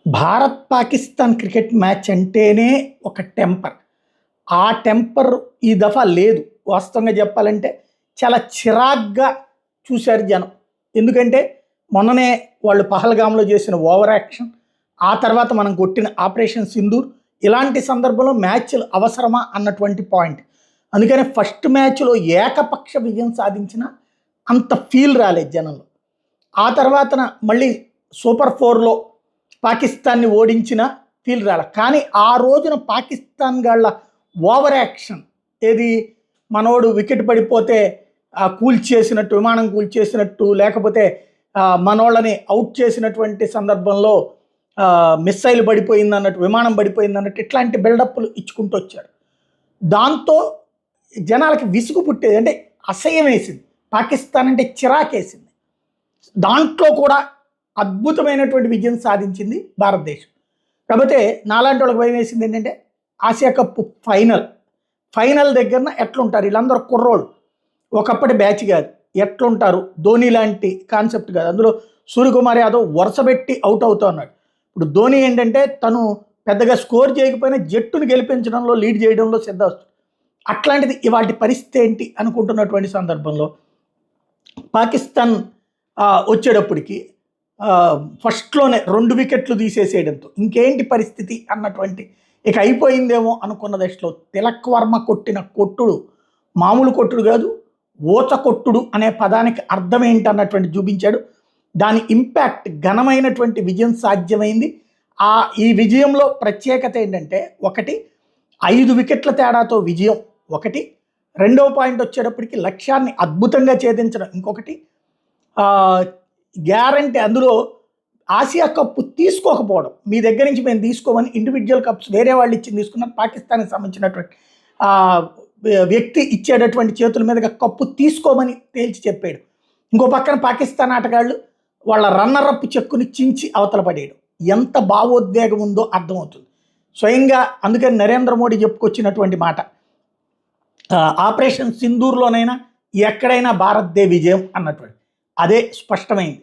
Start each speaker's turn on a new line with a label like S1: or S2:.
S1: Bharat Pakistan cricket match అంటేనే ఒక temper. ఆ టెంపర్ ఈ దఫా లేదు. వాస్తవంగా చెప్పాలంటే చాలా చిరాగ్గా చూశారు జనం. ఎందుకంటే మొన్ననే వాళ్ళు పహల్గామ్లో చేసిన ఓవర్ యాక్షన్, ఆ తర్వాత మనం కొట్టిన ఆపరేషన్ సింధూర్, ఇలాంటి సందర్భంలో మ్యాచ్లు అవసరమా అన్నటువంటి పాయింట్. అందుకనే ఫస్ట్ మ్యాచ్లో ఏకపక్ష విజయం సాధించిన అంత ఫీల్ రాలేదు జనంలో. ఆ తర్వాతన మళ్ళీ సూపర్ 4లో పాకిస్తాన్ని ఓడించిన ఫీల్ రాల. కానీ ఆ రోజున పాకిస్తాన్ గాళ్ళ ఓవర్ యాక్షన్ ఏది, మనోడు వికెట్ పడిపోతే కూల్చేసినట్టు, విమానం కూల్చేసినట్టు, లేకపోతే మనోళ్ళని అవుట్ చేసినటువంటి సందర్భంలో మిస్సైల్ పడిపోయింది అన్నట్టు, విమానం పడిపోయింది అన్నట్టు, ఇట్లాంటి బిల్డప్లు ఇచ్చుకుంటూ వచ్చారు. దాంతో జనాలకి విసుగు పుట్టేది, అంటే అసహ్యం వేసింది. పాకిస్తాన్ అంటే చిరాకేసింది. దాంట్లో కూడా అద్భుతమైనటువంటి విజయం సాధించింది భారతదేశం. కాకపోతే నాలాంటి వాళ్ళకి భయం వేసింది ఏంటంటే ఆసియా కప్ ఫైనల్ దగ్గరన ఎట్లుంటారు వీళ్ళందరూ కుర్రోళ్ళు, ఒకప్పటి బ్యాచ్ కాదు, ఎట్లుంటారు, ధోని లాంటి కాన్సెప్ట్ కాదు. అందులో సూర్యకుమార్ యాదవ్ వరుసపెట్టి అవుట్ అవుతూ ఉన్నాడు. ఇప్పుడు ధోని ఏంటంటే తను పెద్దగా స్కోర్ చేయకపోయినా జట్టును గెలిపించడంలో, లీడ్ చేయడంలో సిద్ధవస్తాడు. అట్లాంటిది ఇవాటి పరిస్థితి ఏంటి అనుకుంటున్నటువంటి సందర్భంలో పాకిస్తాన్ వచ్చేటప్పటికి ఫస్ట్లోనే 2 వికెట్లు తీసేసేయడంతో ఇంకేంటి పరిస్థితి అన్నటువంటి, ఇక అయిపోయిందేమో అనుకున్న దశలో తిలక్ వర్మ కొట్టిన కొట్టుడు మామూలు కొట్టుడు కాదు, ఊచ కొట్టుడు అనే పదానికి అర్థం ఏంటి అన్నటువంటి చూపించాడు. దాని ఇంపాక్ట్, ఘనమైనటువంటి విజయం సాధ్యమైంది. ఈ విజయంలో ప్రత్యేకత ఏంటంటే, ఒకటి 5 వికెట్ల తేడాతో విజయం ఒకటి, రెండవ పాయింట్ వచ్చేటప్పటికి లక్ష్యాన్ని అద్భుతంగా ఛేదించడం ఇంకొకటి, గ్యారంటీ అందులో ఆసియా కప్పు తీసుకోకపోవడం, మీ దగ్గర నుంచి మేము తీసుకోమని ఇండివిజువల్ కప్స్ వేరే వాళ్ళు ఇచ్చి తీసుకున్న పాకిస్తాన్కి సంబంధించినటువంటి వ్యక్తి ఇచ్చేటటువంటి చేతుల మీదుగా కప్పు తీసుకోమని తేల్చి చెప్పాడు. ఇంకో పక్కన పాకిస్తాన్ ఆటగాళ్ళు వాళ్ళ రన్నరప్ చెక్కుని చించి అవతల పడేయడం, ఎంత భావోద్వేగం ఉందో అర్థమవుతుంది స్వయంగా. అందుకని నరేంద్ర మోడీ చెప్పుకొచ్చినటువంటి మాట, ఆపరేషన్ సింధూర్లోనైనా ఎక్కడైనా భారత్దే విజయం అన్నటువంటి, అదే స్పష్టమైంది.